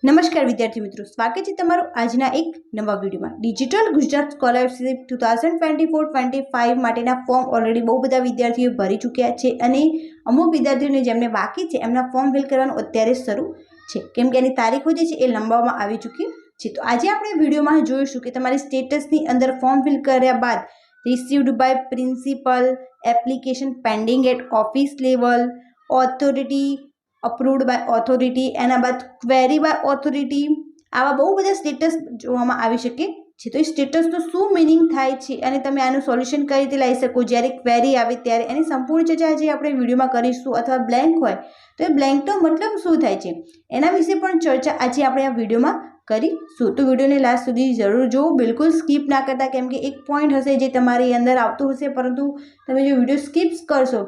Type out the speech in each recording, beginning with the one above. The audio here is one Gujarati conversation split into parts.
નમસ્કાર વિદ્યાર્થી મિત્રો, સ્વાગત છે તમારું આજના એક નવા વિડીયોમાં। ડિજિટલ ગુજરાત સ્કોલરશિપ 2024-25 માટેના ફોર્મ ઓલરેડી બહુ બધા વિદ્યાર્થીઓ ભરી ચૂક્યા છે અને અમુક વિદ્યાર્થીઓને જેમને બાકી છે એમના ફોર્મ ફિલ કરવાનું અત્યારે શરૂ છે, કેમ કે એની તારીખો જે છે એ લંબાવવામાં આવી ચૂકી છે। તો આજે આપણે વિડીયોમાં જોઈશું કે તમારી સ્ટેટસની અંદર ફોર્મ ફિલ કર્યા બાદ received by principal, application pending at office level, authority, approved by authority, એના બાદ ક્વેરી બાય ઓથોરિટી, આવા બહુ બધા સ્ટેટસ જોવામાં આવી શકે છે। તો એ સ્ટેટસનો શું મિનિંગ થાય છે અને તમે આનું સોલ્યુશન કઈ રીતે લાવી શકો જ્યારે ક્વેરી આવે ત્યારે, એની સંપૂર્ણ ચર્ચા આજે આપણે વિડીયોમાં કરીશું। અથવા બ્લેન્ક હોય તો એ બ્લેન્કનો મતલબ શું થાય છે એના વિશે પણ ચર્ચા આજે આપણે આ વિડીયોમાં કરીશું। તો વિડીયોને લાસ્ટ સુધી જરૂર જુઓ, બિલકુલ સ્કીપ ના કરતા, કેમ કે એક પોઈન્ટ હશે જે તમારી અંદર આવતું હશે, પરંતુ તમે જો વિડીયો સ્કીપ કરશો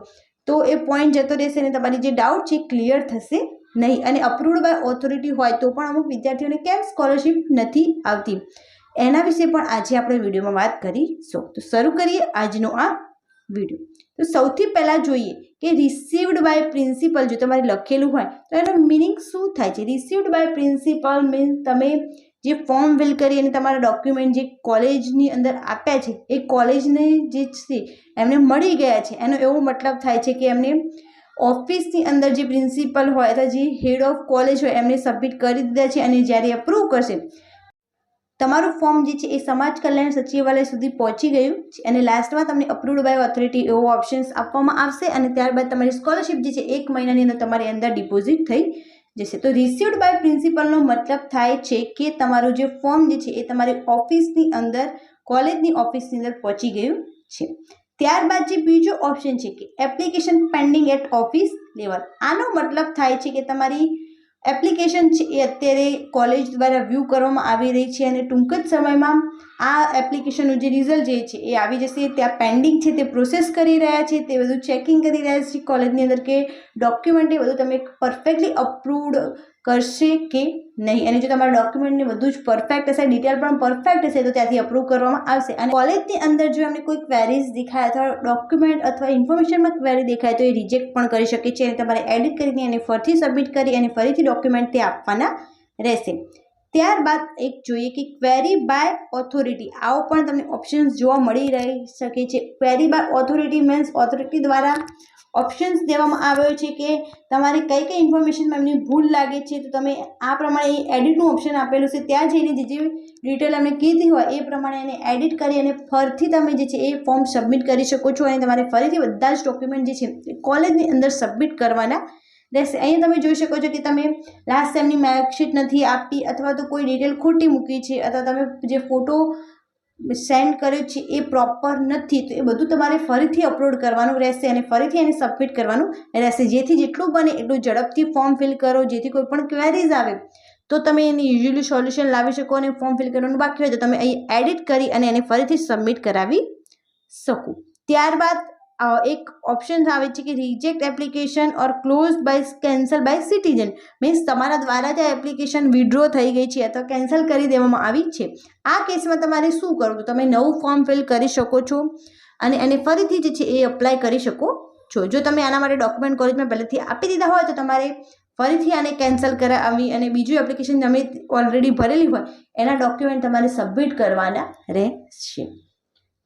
તો એ પોઈન્ટ જતો રહેશે અને તમારી જે ડાઉટ છે ક્લિયર થશે નહીં। અને અપ્રુવડ બાય ઓથોરિટી હોય તો પણ અમુક વિદ્યાર્થીઓને કેમ સ્કોલરશિપ નથી આવતી એના વિશે પણ આજે આપણે વિડીયોમાં વાત કરીશું। તો શરૂ કરીએ આજનો આ વિડીયો। તો સૌથી પહેલાં જોઈએ કે રિસીવ્ડ બાય પ્રિન્સિપલ જો તમારે લખેલું હોય તો એનો મિનિંગ શું થાય છે। રિસીવ્ડ બાય પ્રિન્સિપલ મીન્સ તમે જે ફોર્મ ફિલ કરી અને તમારા ડોક્યુમેન્ટ જે કોલેજની અંદર આપ્યા છે એ કોલેજને જે છે એમને મળી ગયા છે, એનો એવો મતલબ થાય છે કે એમને ઓફિસની અંદર જે પ્રિન્સિપલ હોય અથવા જે હેડ ઓફ કોલેજ હોય એમને સબમિટ કરી દીધા છે અને જ્યારે અપ્રૂવ કરશે તમારું ફોર્મ જે છે એ સમાજ કલ્યાણ સચિવાલય સુધી પહોંચી ગયું છે અને લાસ્ટમાં તમને અપ્રુવડ બાય ઓથોરિટી એવો ઓપ્શન્સ આપવામાં આવશે અને ત્યારબાદ તમારી સ્કોલરશિપ જે છે 1 મહિનાની અંદર તમારી અંદર ડિપોઝિટ થઈ જશે। તો રિસીવ્ડ બાય પ્રિન્સિપલનો મતલબ થાય છે કે તમારું જે ફોર્મ જે છે એ તમારી ઓફિસની અંદર, કોલેજની ઓફિસની અંદર પહોંચી ગયું છે। ત્યારબાદ જે બીજો ઓપ્શન છે કે application pending at office level, આનો મતલબ થાય છે કે તમારી એપ્લિકેશન છે એ અત્યારે કોલેજ દ્વારા વ્યૂ કરવામાં આવી રહી છે અને ટૂંક જ સમયમાં આ એપ્લિકેશનનું જે રિઝલ્ટ જે છે એ આવી જશે। ત્યાં પેન્ડિંગ છે તે પ્રોસેસ કરી રહ્યા છે, તે બધું ચેકિંગ કરી રહ્યા છે કોલેજની અંદર કે ડોક્યુમેન્ટ એ બધું તમે પરફેક્ટલી અપ્રૂવડ કરશે કે નહીં, અને જો તમારા ડોક્યુમેન્ટને બધું જ પરફેક્ટ હશે, ડિટેલ પણ પરફેક્ટ હશે તો ત્યાંથી અપ્રૂવ કરવામાં આવશે। અને કોલેજની અંદર જો એમને કોઈ ક્વેરીઝ દેખાય અથવા ડોક્યુમેન્ટ અથવા ઇન્ફોર્મેશનમાં ક્વેરી દેખાય તો એ રિજેક્ટ પણ કરી શકે છે અને તમારે એડિટ કરીને એને ફરીથી સબમિટ કરી અને ફરીથી ડોક્યુમેન્ટ તે આપવાના રહેશે। ત્યારબાદ એક જોઈએ કે ક્વેરી બાય ઓથોરિટી, આવો પણ તમને ઓપ્શન્સ જોવા મળી રહી શકે છે। Query by authority means authority દ્વારા ઓપ્શન્સ દેવામાં આવ્યો છે કે તમારે કઈ કઈ ઇન્ફોર્મેશનમાં એમની ભૂલ લાગે છે તો તમે આ પ્રમાણે એડિટનું ઓપ્શન આપેલું છે, ત્યાં જઈને જે ડિટેલ એમને કીધી હોય એ પ્રમાણે એને એડિટ કરી અને ફરીથી તમે જે છે એ ફોર્મ સબમિટ કરી શકો છો અને તમારે ફરીથી બધા જ ડોક્યુમેન્ટ જે છે કોલેજની અંદર સબમિટ કરવાના રહેશે। અહીંયા તમે જોઈ શકો છો કે તમે લાસ્ટ સેમની માર્કશીટ નથી આપી અથવા તો કોઈ ડિટેલ ખોટી મૂકી છે અથવા તમે જે ફોટો સેન્ડ કર્યો છે એ પ્રોપર નથી, તો એ બધું તમારે ફરીથી અપલોડ કરવાનું રહેશે અને ફરીથી એને સબમિટ કરવાનું રહેશે, જેથી જેટલું બને એટલું ઝડપથી ફોર્મ ફિલ કરો, જેથી કોઈ પણ ક્વેરીઝ આવે તો તમે એની યુઝ્યુઅલી સોલ્યુશન લાવી શકો અને ફોર્મ ફિલ કરવાનું બાકી હોય તો તમે અહીં એડિટ કરી અને એને ફરીથી સબમિટ કરાવી શકો। ત્યારબાદ એક ઓપ્શન આવે છે કે reject application or close by cancel by citizen, means તમારા દ્વારા જે એપ્લિકેશન વિડ્રો થઈ ગઈ છે અથવા કેન્સલ કરી દેવામાં આવી છે, આ કેસમાં તમારે શું કરવું, તમે નવું ફોર્મ ફિલ કરી શકો છો અને એને ફરીથી જે છે એ અપ્લાય કરી શકો છો। જો તમે આના માટે ડોક્યુમેન્ટ કોલેજમાં પહેલેથી આપી દીધા હોય તો તમારે ફરીથી આને કેન્સલ કરાવી અને બીજું એપ્લિકેશન તમે ઓલરેડી ભરેલી હોય એના ડોક્યુમેન્ટ તમારે સબમિટ કરવાના રહેશે।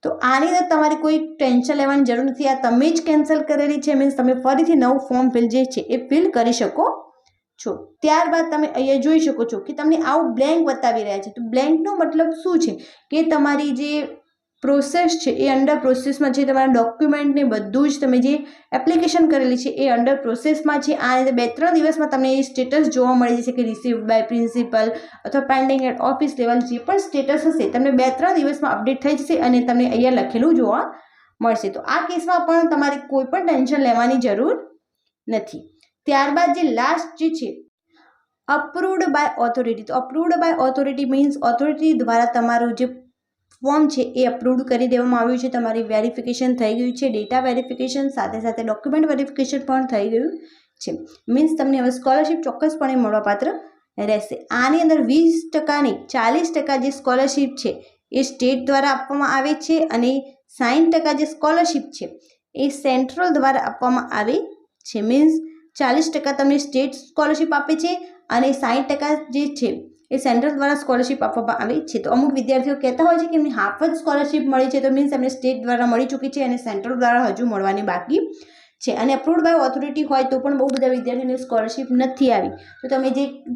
તો આની અંદર તમારે કોઈ ટેન્શન લેવાની જરૂર નથી, આ તમે જ કેન્સલ કરેલી છે, મીન્સ તમે ફરીથી નવું ફોર્મ ફિલ જે છે એ ફિલ કરી શકો છો। ત્યારબાદ તમે અહીંયા જોઈ શકો છો કે તમને આવું બ્લેન્ક બતાવી રહ્યા છે, તો બ્લેન્કનો મતલબ શું છે કે તમારી જે પ્રોસેસ છે એ અંડર પ્રોસેસમાં છે, તમારા ડોક્યુમેન્ટને બધું જ તમે જે એપ્લિકેશન કરેલી છે એ અંડર પ્રોસેસમાં છે। આ રીતે 2-3 દિવસમાં તમને એ સ્ટેટસ જોવા મળી જશે કે રિસીવ્ડ બાય પ્રિન્સિપલ અથવા પેન્ડિંગ એટ ઓફિસ લેવલ, જે પણ સ્ટેટસ હશે તમને 2-3 દિવસમાં અપડેટ થઈ જશે અને તમને અહીંયા લખેલું જોવા મળશે। તો આ કેસમાં પણ તમારે કોઈ પણ ટેન્શન લેવાની જરૂર નથી। ત્યારબાદ જે લાસ્ટ જે છે અપ્રુવડ બાય ઓથોરિટી, તો approved by authority means authority દ્વારા તમારું જે ફોર્મ છે એ અપ્રૂવ કરી દેવામાં આવ્યું છે, તમારી વેરિફિકેશન થઈ ગયું છે, ડેટા વેરિફિકેશન સાથે સાથે ડોક્યુમેન્ટ વેરિફિકેશન પણ થઈ ગયું છે, મીન્સ તમને હવે સ્કોલરશિપ ચોક્કસપણે મળવાપાત્ર રહેશે। આની અંદર 20% નહીં 40% જે સ્કોલરશિપ છે એ સ્ટેટ દ્વારા આપવામાં આવે છે અને 60% જે સ્કોલરશિપ છે એ સેન્ટ્રલ દ્વારા આપવામાં આવે છે, મીન્સ 40% તમને સ્ટેટ સ્કોલરશિપ આપે છે અને 60% જે છે એ સેન્ટ્રલ દ્વારા સ્કોલરશિપ આપવામાં આવે છે. તો અમુક વિદ્યાર્થીઓ કહેતા હોય છે કે એમને હાફ જ સ્કોલરશિપ મળી છે, તો મીન્સ એમને સ્ટેટ દ્વારા મળી ચૂકી છે અને સેન્ટ્રલ દ્વારા હજુ મળવાની બાકી છે. અને અપ્રુવડ બાય ઓથોરિટી હોય તો પણ બહુ બધા વિદ્યાર્થીઓને સ્કોલરશિપ નથી આવી. તો તમે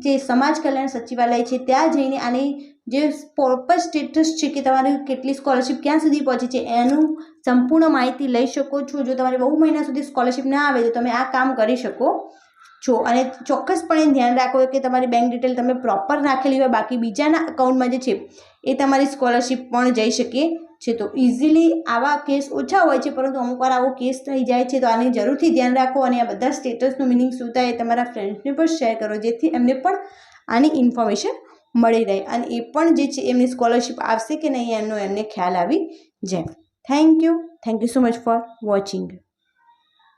જે સમાજ કલ્યાણ સચિવાલય છે ત્યાં જઈને આની જે પ્રોપર સ્ટેટસ છે કે તમારી કેટલી સ્કોલરશિપ ક્યાં સુધી પહોંચી છે એનું સંપૂર્ણ માહિતી લઈ શકો છો. જો તમારે 9 મહિના સુધી સ્કોલરશિપ ના આવે તો તમે આ કામ કરી શકો છો. અને ચોક્કસપણે ધ્યાન રાખો કે તમારી બેંક ડિટેલ તમે પ્રોપર રાખેલી હોય, બાકી બીજાના અકાઉન્ટમાં જે છે એ તમારી સ્કોલરશિપ પણ જઈ શકે છે. તો ઇઝીલી આવા કેસ ઓછા હોય છે, પરંતુ અમુક વાર આવો કેસ થઈ જાય છે. તો આની જરૂરથી ધ્યાન રાખો અને આ બધા સ્ટેટસનું મિનિંગ શું થાય એ તમારા ફ્રેન્ડ્સને પણ શેર કરો, જેથી એમને પણ આની ઇન્ફોર્મેશન મળી રહે અને એ પણ જે છે એમની સ્કોલરશિપ આવશે કે નહીં એમને ખ્યાલ આવી જાય. Thank you so much for watching.